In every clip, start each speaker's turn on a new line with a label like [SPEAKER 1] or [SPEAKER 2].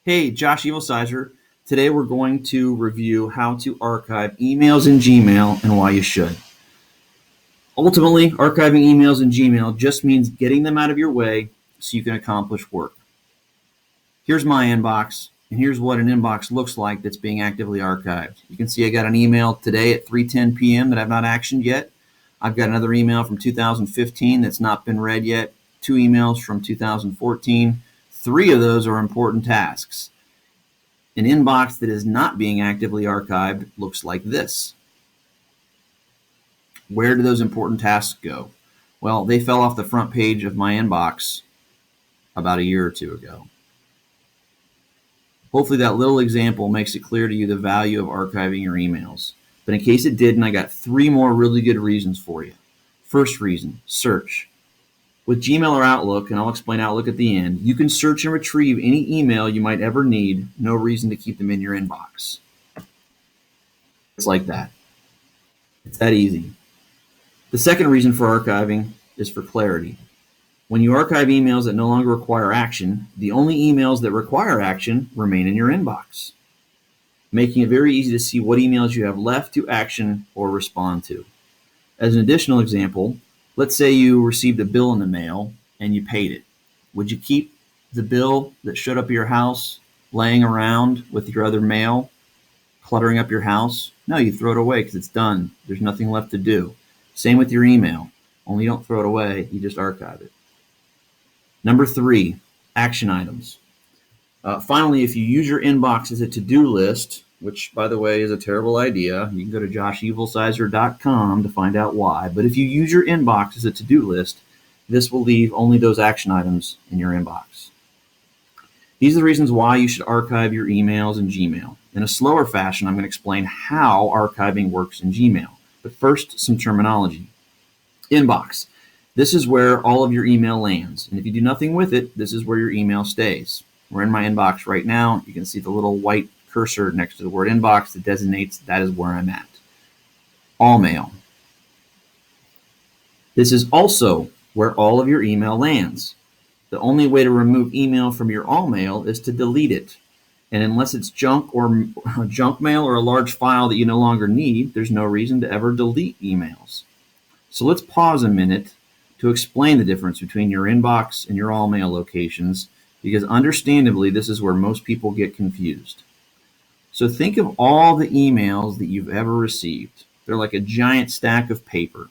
[SPEAKER 1] Hey, Josh Evilsizer. Today we're going to review how to archive emails in Gmail and why you should. Ultimately, archiving emails in Gmail just means getting them out of your way so you can accomplish work. Here's my inbox, and here's what an inbox looks like that's being actively archived. You can see I got an email today at 3:10 p.m. that I've not actioned yet. I've got another email from 2015 that's not been read yet, 2 emails from 2014. 3 of those are important tasks. An inbox that is not being actively archived looks like this. Where do those important tasks go? Well, they fell off the front page of my inbox about a year or two ago. Hopefully that little example makes it clear to you the value of archiving your emails. But in case it didn't, I got 3 more really good reasons for you. First reason, search. With Gmail or Outlook, and I'll explain Outlook at the end, you can search and retrieve any email you might ever need. No reason to keep them in your inbox. It's like that. It's that easy. The second reason for archiving is for clarity. When you archive emails that no longer require action, the only emails that require action remain in your inbox, making it very easy to see what emails you have left to action or respond to. As an additional example, let's say you received a bill in the mail and you paid it. Would you keep the bill that showed up at your house laying around with your other mail, cluttering up your house? No, you throw it away because it's done. There's nothing left to do. Same with your email, only you don't throw it away, you just archive it. Number 3, action items. Finally, if you use your inbox as a to-do list, which, by the way, is a terrible idea, you can go to joshevilsizer.com to find out why. But if you use your inbox as a to-do list, this will leave only those action items in your inbox. These are the reasons why you should archive your emails in Gmail. In a slower fashion, I'm going to explain how archiving works in Gmail. But first, some terminology. Inbox. This is where all of your email lands. And if you do nothing with it, this is where your email stays. We're in my inbox right now. You can see the little white cursor next to the word inbox that designates that is where I'm at. All mail. This is also where all of your email lands. The only way to remove email from your all mail is to delete it. And unless it's junk mail or a large file that you no longer need, there's no reason to ever delete emails. So let's pause a minute to explain the difference between your inbox and your all mail locations, because understandably, this is where most people get confused. So think of all the emails that you've ever received. They're like a giant stack of paper,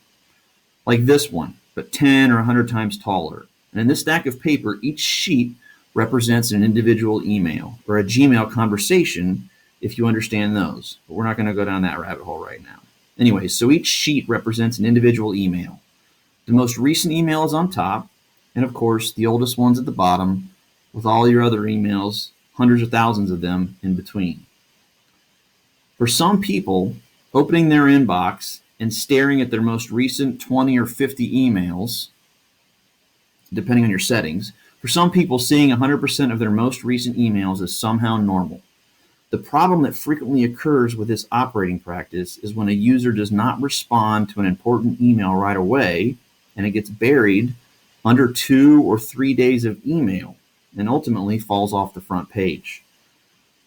[SPEAKER 1] like this one, but 10 or 100 times taller. And in this stack of paper, each sheet represents an individual email or a Gmail conversation, if you understand those. But we're not going to go down that rabbit hole right now. Anyway, so each sheet represents an individual email. The most recent email is on top, and of course, the oldest one's at the bottom, with all your other emails, hundreds of thousands of them in between. For some people, opening their inbox and staring at their most recent 20 or 50 emails, depending on your settings, for some people, seeing 100% of their most recent emails is somehow normal. The problem that frequently occurs with this operating practice is when a user does not respond to an important email right away, and it gets buried under 2 or 3 days of email and ultimately falls off the front page.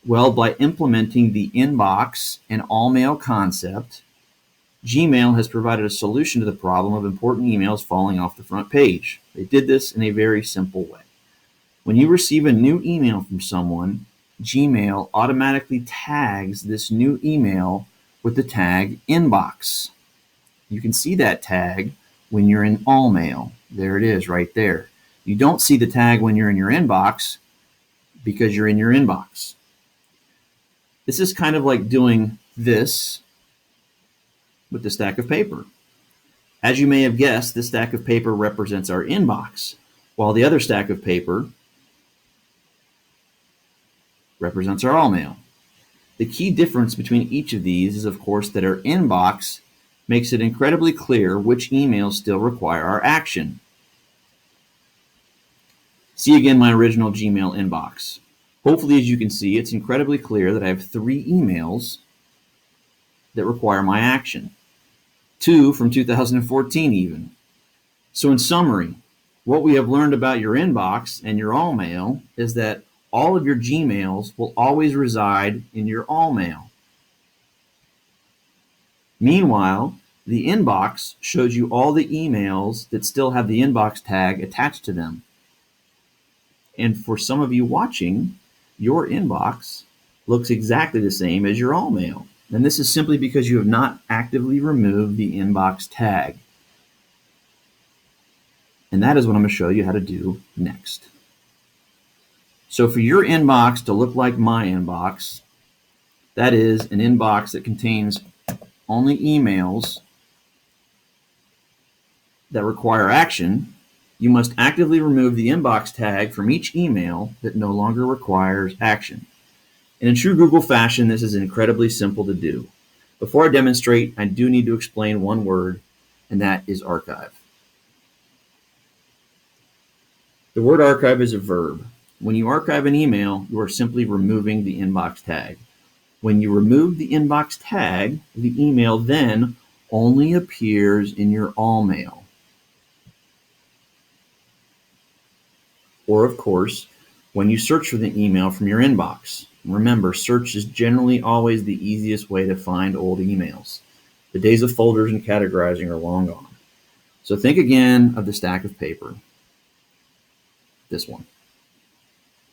[SPEAKER 1] Well, by implementing the inbox and all mail concept, Gmail has provided a solution to the problem of important emails falling off the front page. They did this in a very simple way. When you receive a new email from someone, Gmail automatically tags this new email with the tag inbox. You can see that tag when you're in all mail. There it is right there. You don't see the tag when you're in your inbox because you're in your inbox. This is kind of like doing this with the stack of paper. As you may have guessed, this stack of paper represents our inbox, while the other stack of paper represents our all mail. The key difference between each of these is, of course, that our inbox makes it incredibly clear which emails still require our action. See again my original Gmail inbox. Hopefully, as you can see, it's incredibly clear that I have 3 emails that require my action. 2 from 2014 even. So in summary, what we have learned about your inbox and your all mail is that all of your Gmails will always reside in your all mail. Meanwhile, the inbox shows you all the emails that still have the inbox tag attached to them. And for some of you watching, your inbox looks exactly the same as your all mail. And this is simply because you have not actively removed the inbox tag. And that is what I'm going to show you how to do next. So for your inbox to look like my inbox, that is an inbox that contains only emails that require action, you must actively remove the inbox tag from each email that no longer requires action. And in true Google fashion, this is incredibly simple to do. Before I demonstrate, I do need to explain one word, and that is archive. The word archive is a verb. When you archive an email, you are simply removing the inbox tag. When you remove the inbox tag, the email then only appears in your all mail. Or, of course, when you search for the email from your inbox. Remember, search is generally always the easiest way to find old emails. The days of folders and categorizing are long gone. So think again of the stack of paper. This one.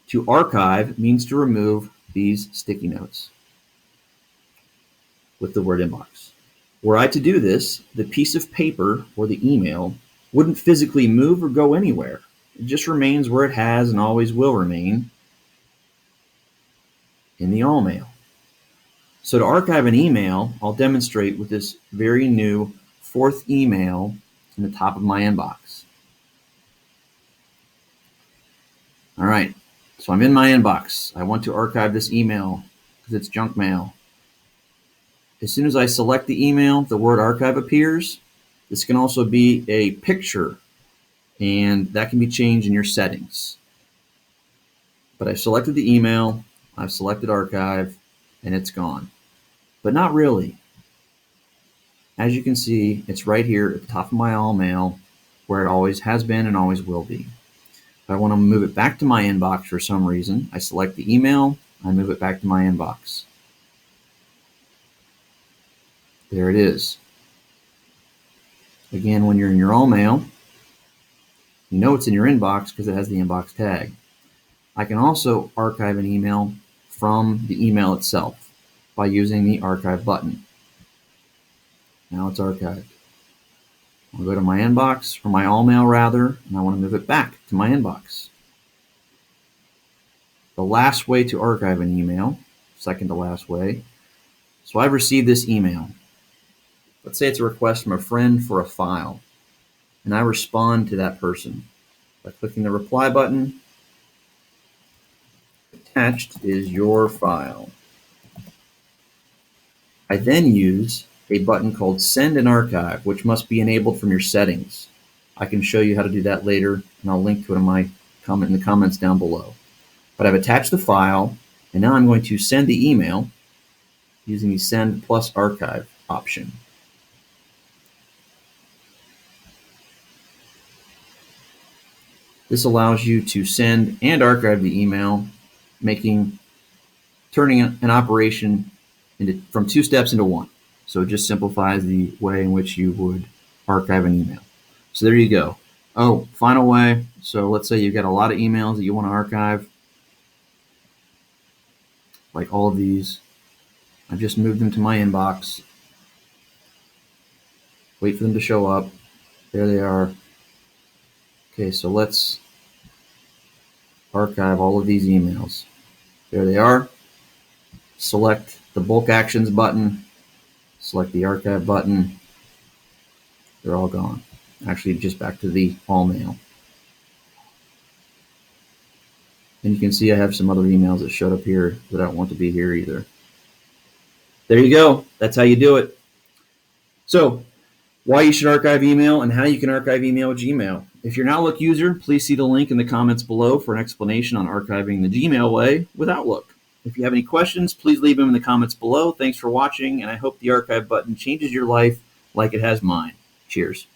[SPEAKER 1] To archive means to remove these sticky notes with the word inbox. Were I to do this, the piece of paper or the email wouldn't physically move or go anywhere. It just remains where it has and always will remain, in the all mail. So to archive an email, I'll demonstrate with this very new fourth email in the top of my inbox. All right, so I'm in my inbox. I want to archive this email because it's junk mail. As soon as I select the email, the word archive appears. This can also be a picture, and that can be changed in your settings. But I've selected the email, I've selected archive, and it's gone. But not really. As you can see, it's right here at the top of my all mail, where it always has been and always will be. If I want to move it back to my inbox for some reason, I select the email, I move it back to my inbox. There it is. Again, when you're in your all mail, you know it's in your inbox because it has the inbox tag. I can also archive an email from the email itself by using the archive button. Now it's archived. I'll go to my inbox, or my all mail rather, and I want to move it back to my inbox. The last way to archive an email, second to last way. So I've received this email. Let's say it's a request from a friend for a file, and I respond to that person by clicking the reply button. Attached is your file. I then use a button called Send and Archive, which must be enabled from your settings. I can show you how to do that later, and I'll link to it in the comments down below. But I've attached the file, and now I'm going to send the email using the Send plus Archive option. This allows you to send and archive the email, turning an operation from 2 steps into 1. So it just simplifies the way in which you would archive an email. So there you go. Oh, final way. So let's say you've got a lot of emails that you want to archive, like all of these. I've just moved them to my inbox. Wait for them to show up. There they are. Okay, so let's archive all of these emails. There they are. Select the bulk actions button. Select the archive button. They're all gone. Actually, just back to the all mail. And you can see I have some other emails that showed up here that I don't want to be here either. There you go. That's how you do it. So, why you should archive email and how you can archive email with Gmail. If you're an Outlook user, please see the link in the comments below for an explanation on archiving the Gmail way with Outlook. If you have any questions, please leave them in the comments below. Thanks for watching, and I hope the archive button changes your life like it has mine. Cheers.